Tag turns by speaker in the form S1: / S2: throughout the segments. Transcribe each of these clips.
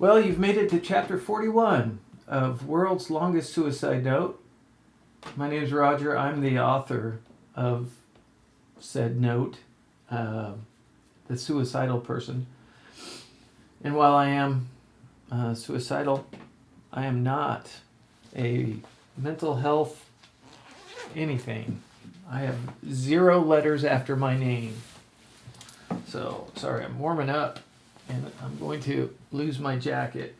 S1: Well, you've made it to chapter 41 of World's Longest Suicide Note. My name is Roger. I'm the author of said note, the suicidal person. And while I am suicidal, I am not a mental health anything. I have 0 letters after my name. So, sorry, I'm warming up and I'm going to lose my jacket.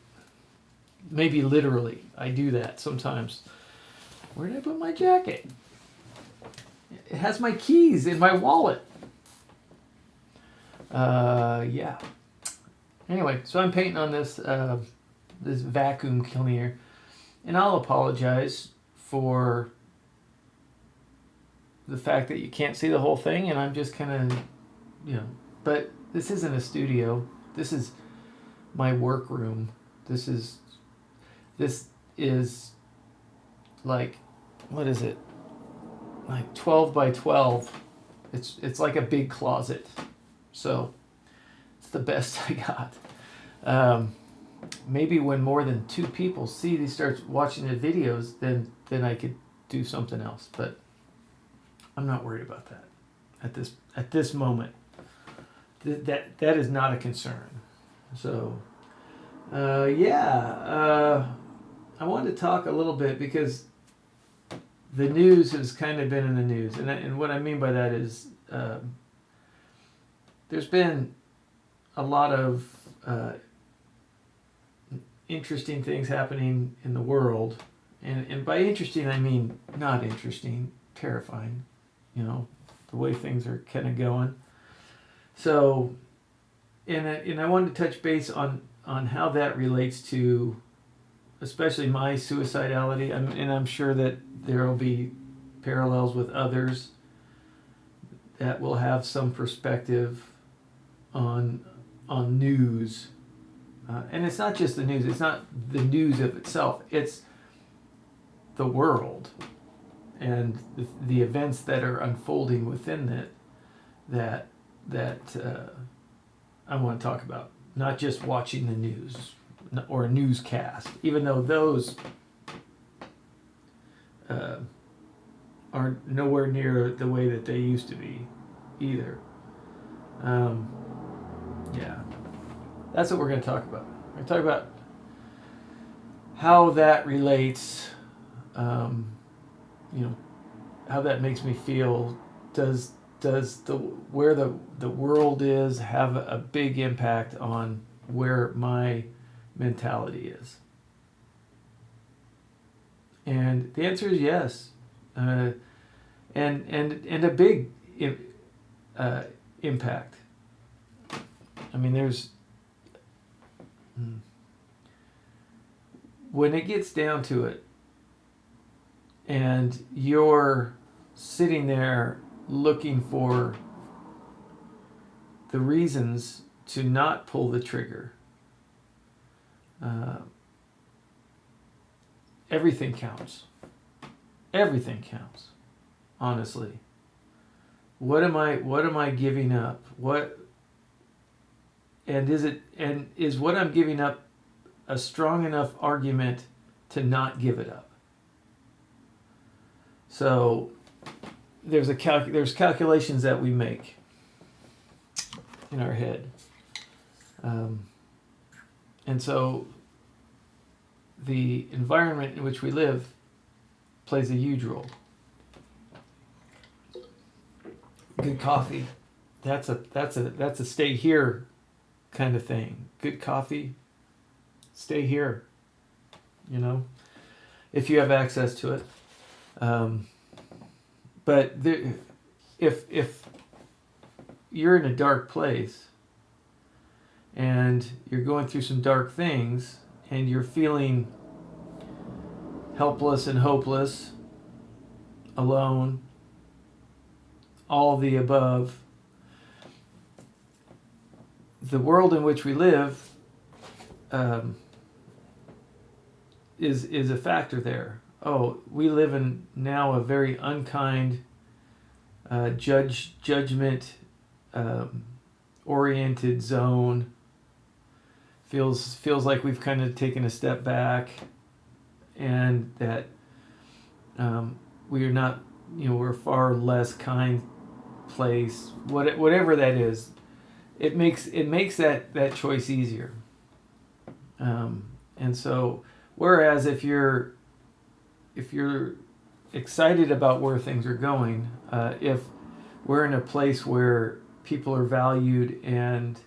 S1: Maybe literally. I do that sometimes. Where did I put my jacket? It has my keys in my wallet. Yeah. Anyway, so I'm painting on this this vacuum cleaner, and I'll apologize for the fact that you can't see the whole thing, and I'm just kind of, but this isn't a studio. This is my workroom. This is like, what is it? Like 12 by 12. It's like a big closet. So it's the best I got. Maybe when more than 2 people see these, start watching the videos, then I could do something else. But I'm not worried about that at this moment. That is not a concern. So I wanted to talk a little bit because the news has kind of been in the news, and what I mean by that is there's been a lot of interesting things happening in the world, and by interesting I mean not interesting, terrifying, the way things are kind of going. So, and I wanted to touch base on how that relates to, especially my suicidality, and I'm sure that there will be parallels with others that will have some perspective on news. And it's not just the news. It's not the news of itself. It's the world and the events that are unfolding within it that I want to talk about. Not just watching the news or a newscast, even though those are nowhere near the way that they used to be either. Yeah, that's what we're going to talk about. We're going to talk about how that relates, how that makes me feel. Does where the world is have a big impact on where my mentality is? And the answer is yes, and a big impact. I mean, there's when it gets down to it, and you're sitting there looking for the reasons to not pull the trigger. Everything counts. Everything counts. Honestly. What am I giving up? Is what I'm giving up a strong enough argument to not give it up? So there's calculations that we make in our head. And so the environment in which we live plays a huge role. Good coffee, that's a stay here kind of thing. Good coffee, stay here, if you have access to it. But if you're in a dark place and you're going through some dark things and you're feeling helpless and hopeless, alone, all of the above, the world in which we live is a factor there. Oh, we live in now a very unkind, judgment oriented zone Feels like we've kind of taken a step back, and that we are not, we're a far less kind place. Whatever that is, it makes that choice easier. And so, whereas if you're excited about where things are going, if we're in a place where people are valued, and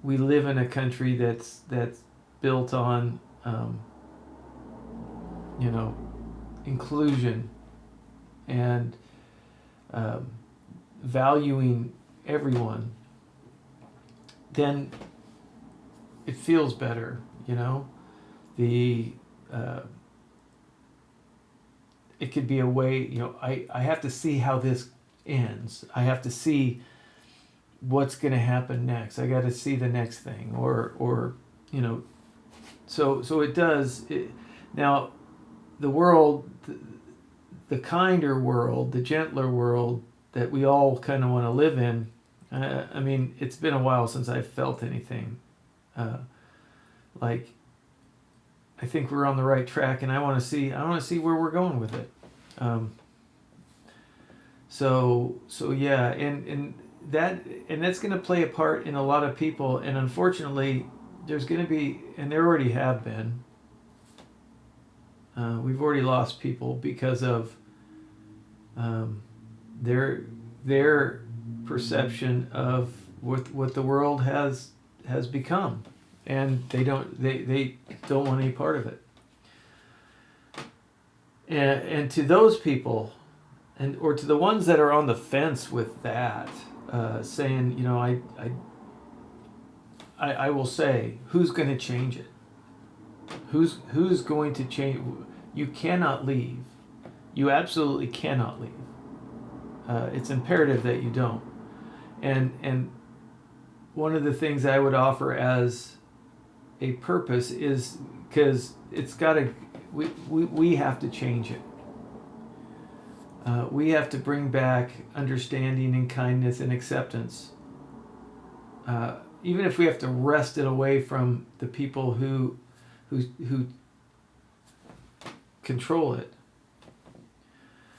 S1: we live in a country that's built on inclusion and valuing everyone, then it feels better. The it could be a way. I have to see how this ends. I have to see what's going to happen next. I got to see the next thing, or so it does. Now, the world, the kinder world, the gentler world that we all kind of want to live in. I mean, it's been a while since I've felt anything like. I think we're on the right track, and I want to see where we're going with it. So yeah, and that's going to play a part in a lot of people, and unfortunately, there's going to be, and there already have been. We've already lost people because of their perception of what the world has become, and they don't want any part of it. And to those people, or to the ones that are on the fence with that, saying, I will say, who's going to change it? Who's going to change? You cannot leave. You absolutely cannot leave. It's imperative that you don't. And one of the things I would offer as a purpose is, because it's got to, we have to change it. We have to bring back understanding and kindness and acceptance. Even if we have to wrest it away from the people who control it.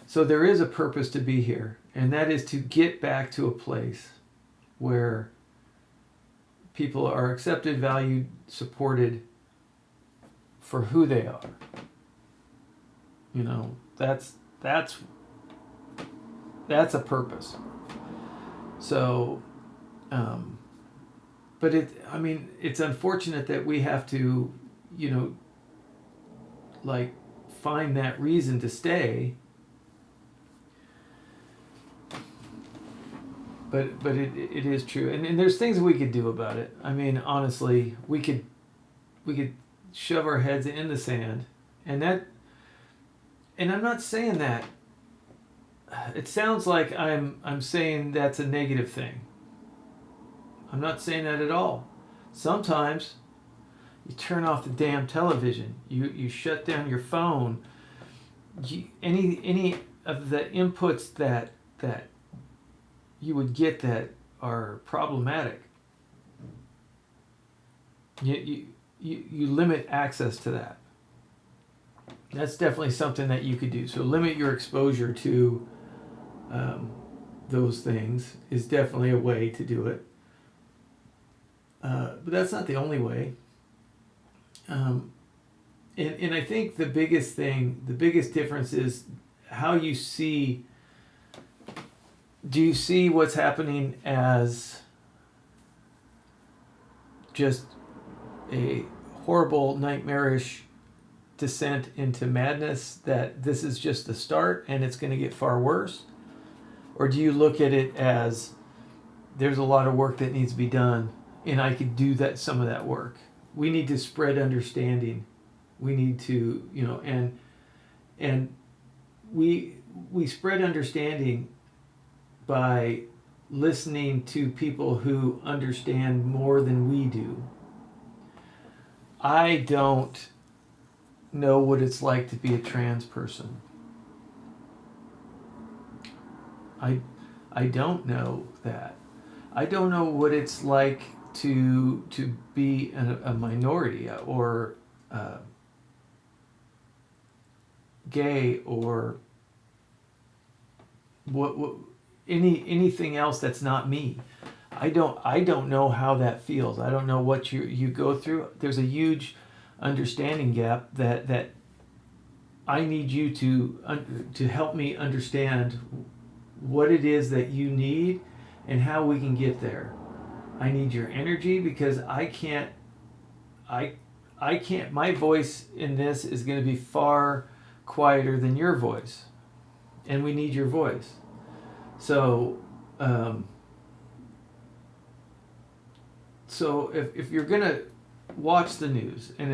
S1: So there is a purpose to be here, and that is to get back to a place where people are accepted, valued, supported for who they are. That's a purpose. So, but it's unfortunate that we have to, find that reason to stay. But it is true, and there's things we could do about it. I mean, honestly, we could shove our heads in the sand, and I'm not saying that. It sounds like I'm saying that's a negative thing. I'm not saying that at all. Sometimes you turn off the damn television. You shut down your phone. Any of the inputs that you would get that are problematic. You limit access to that. That's definitely something that you could do. So limit your exposure to those things is definitely a way to do it. But that's not the only way. And I think the biggest difference is how you see. Do you see what's happening as just a horrible, nightmarish descent into madness, that this is just the start and it's going to get far worse? Or do you look at it as there's a lot of work that needs to be done, and I could do some of that work? We need to spread understanding. We need to, and we spread understanding by listening to people who understand more than we do. I don't know what it's like to be a trans person. I don't know that. I don't know what it's like to be a minority or gay or what anything else that's not me. I don't know how that feels. I don't know what you go through. There's a huge understanding gap that I need you to help me understand what it is that you need and how we can get there. I need your energy because I can't my voice in this is going to be far quieter than your voice. And we need your voice. So so if you're going to watch the news and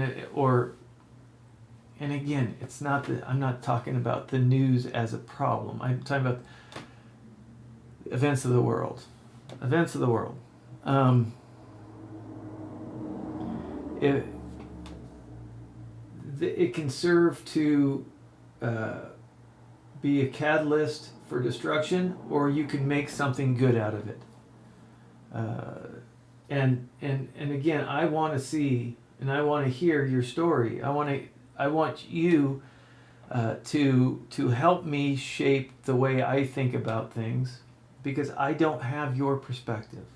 S1: again, it's not that I'm not talking about the news as a problem. I'm talking about events of the world. Events of the world. It can serve to be a catalyst for destruction, or you can make something good out of it. And again, I want to see and I want to hear your story. I want you to help me shape the way I think about things, because I don't have your perspective.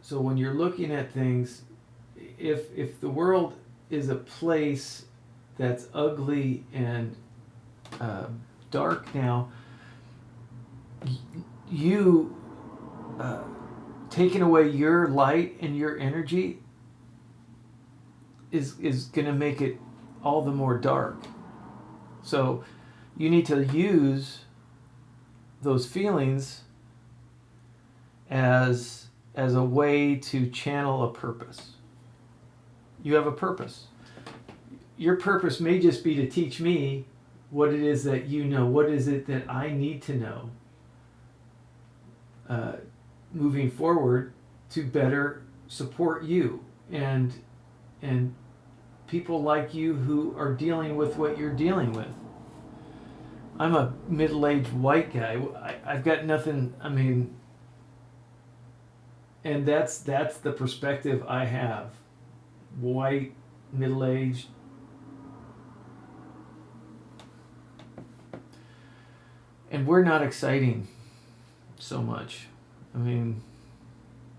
S1: So when you're looking at things, if the world is a place that's ugly and dark now, you taking away your light and your energy is going to make it all the more dark. So you need to use those feelings as a way to channel a purpose. You have a purpose. Your purpose may just be to teach me what it is that you know. What is it that I need to know moving forward to better support you and people like you who are dealing with what you're dealing with. I'm a middle-aged white guy. I've got nothing. I mean, and that's the perspective I have. White, middle-aged. And we're not exciting so much. I mean,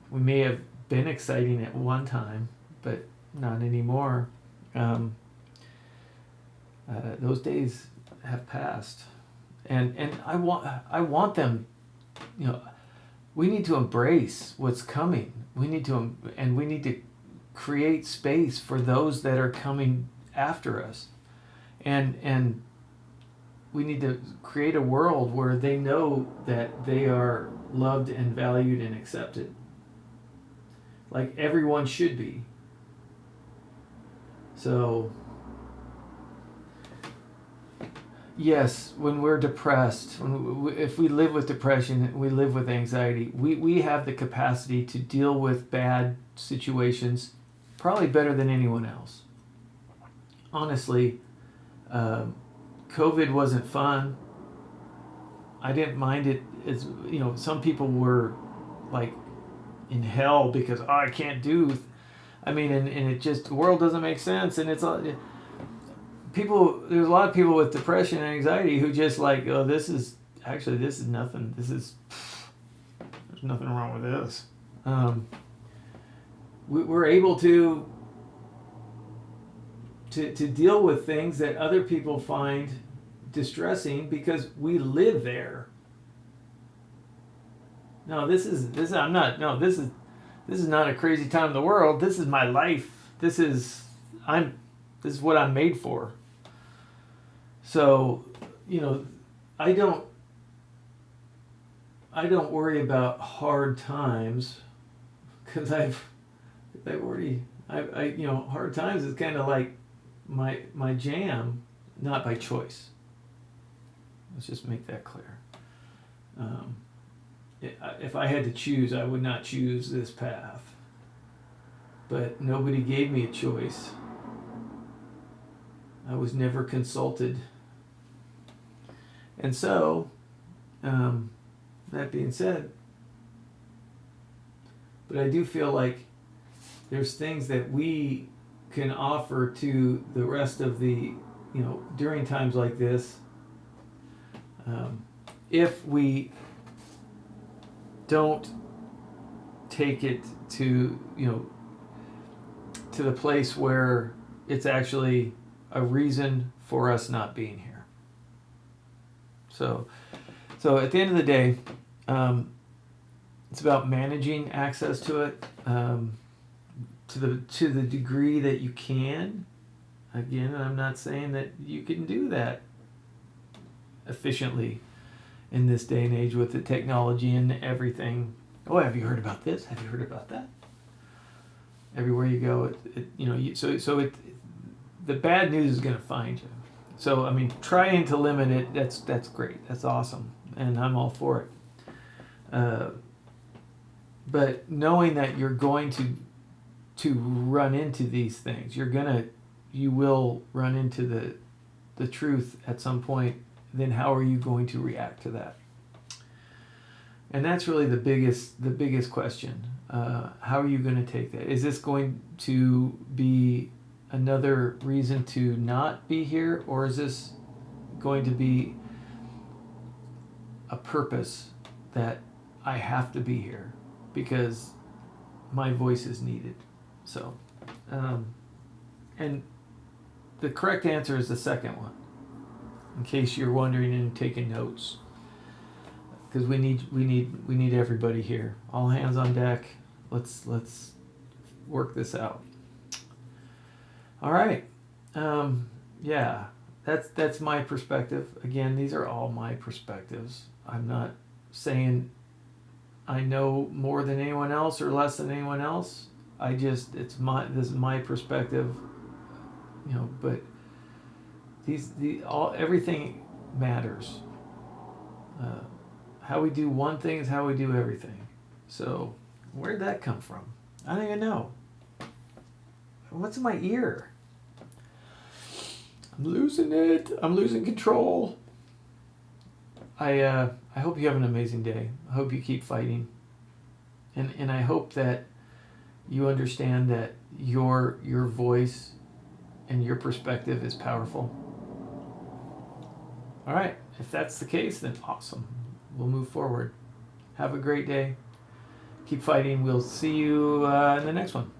S1: we may have been exciting at one time, but not anymore. Those days have passed, and I want them. You know, we need to embrace what's coming. We need to create space for those that are coming after us, and we need to create a world where they know that they are loved and valued and accepted, like everyone should be. So yes, when we're depressed, if we live with depression, we live with anxiety, we have the capacity to deal with bad situations probably better than anyone else. Honestly, COVID wasn't fun. I didn't mind it. As you know, some people were like in hell because I can't do. I mean, and it just, the world doesn't make sense, and it's people. There's a lot of people with depression and anxiety who just like, oh, this is nothing. There's nothing wrong with this. We're able to deal with things that other people find distressing because we live there. No, this is not a crazy time in the world. This is my life. This is what I'm made for. So, you know, I don't worry about hard times because hard times is kind of like my jam, not by choice. Let's just make that clear. If I had to choose, I would not choose this path. But nobody gave me a choice. I was never consulted. And so, that being said, but I do feel like there's things that we can offer to the rest of the, during times like this, if we don't take it to, to the place where it's actually a reason for us not being here. So at the end of the day, it's about managing access to it to the degree that you can. Again, I'm not saying that you can do that efficiently in this day and age with the technology and everything. Oh, have you heard about this? Have you heard about that? Everywhere you go, the bad news is going to find you. So, I mean, trying to limit it, that's great. That's awesome. And I'm all for it. But knowing that you're going to run into these things, you will run into the truth at some point, then how are you going to react to that? And that's really the biggest question. How are you going to take that? Is this going to be another reason to not be here, or is this going to be a purpose that I have to be here because my voice is needed? So, and the correct answer is the second one, in case you're wondering and taking notes, because we need everybody here. All hands on deck. Let's work this out. All right. Yeah, that's my perspective. Again, these are all my perspectives. I'm not saying I know more than anyone else or less than anyone else. This is my perspective. But everything matters. How we do one thing is how we do everything. So where'd that come from? I don't even know. What's in my ear? I'm losing it. I'm losing control. I hope you have an amazing day. I hope you keep fighting. And I hope that you understand that your voice and your perspective is powerful. All right. If that's the case, then awesome. We'll move forward. Have a great day. Keep fighting. We'll see you in the next one.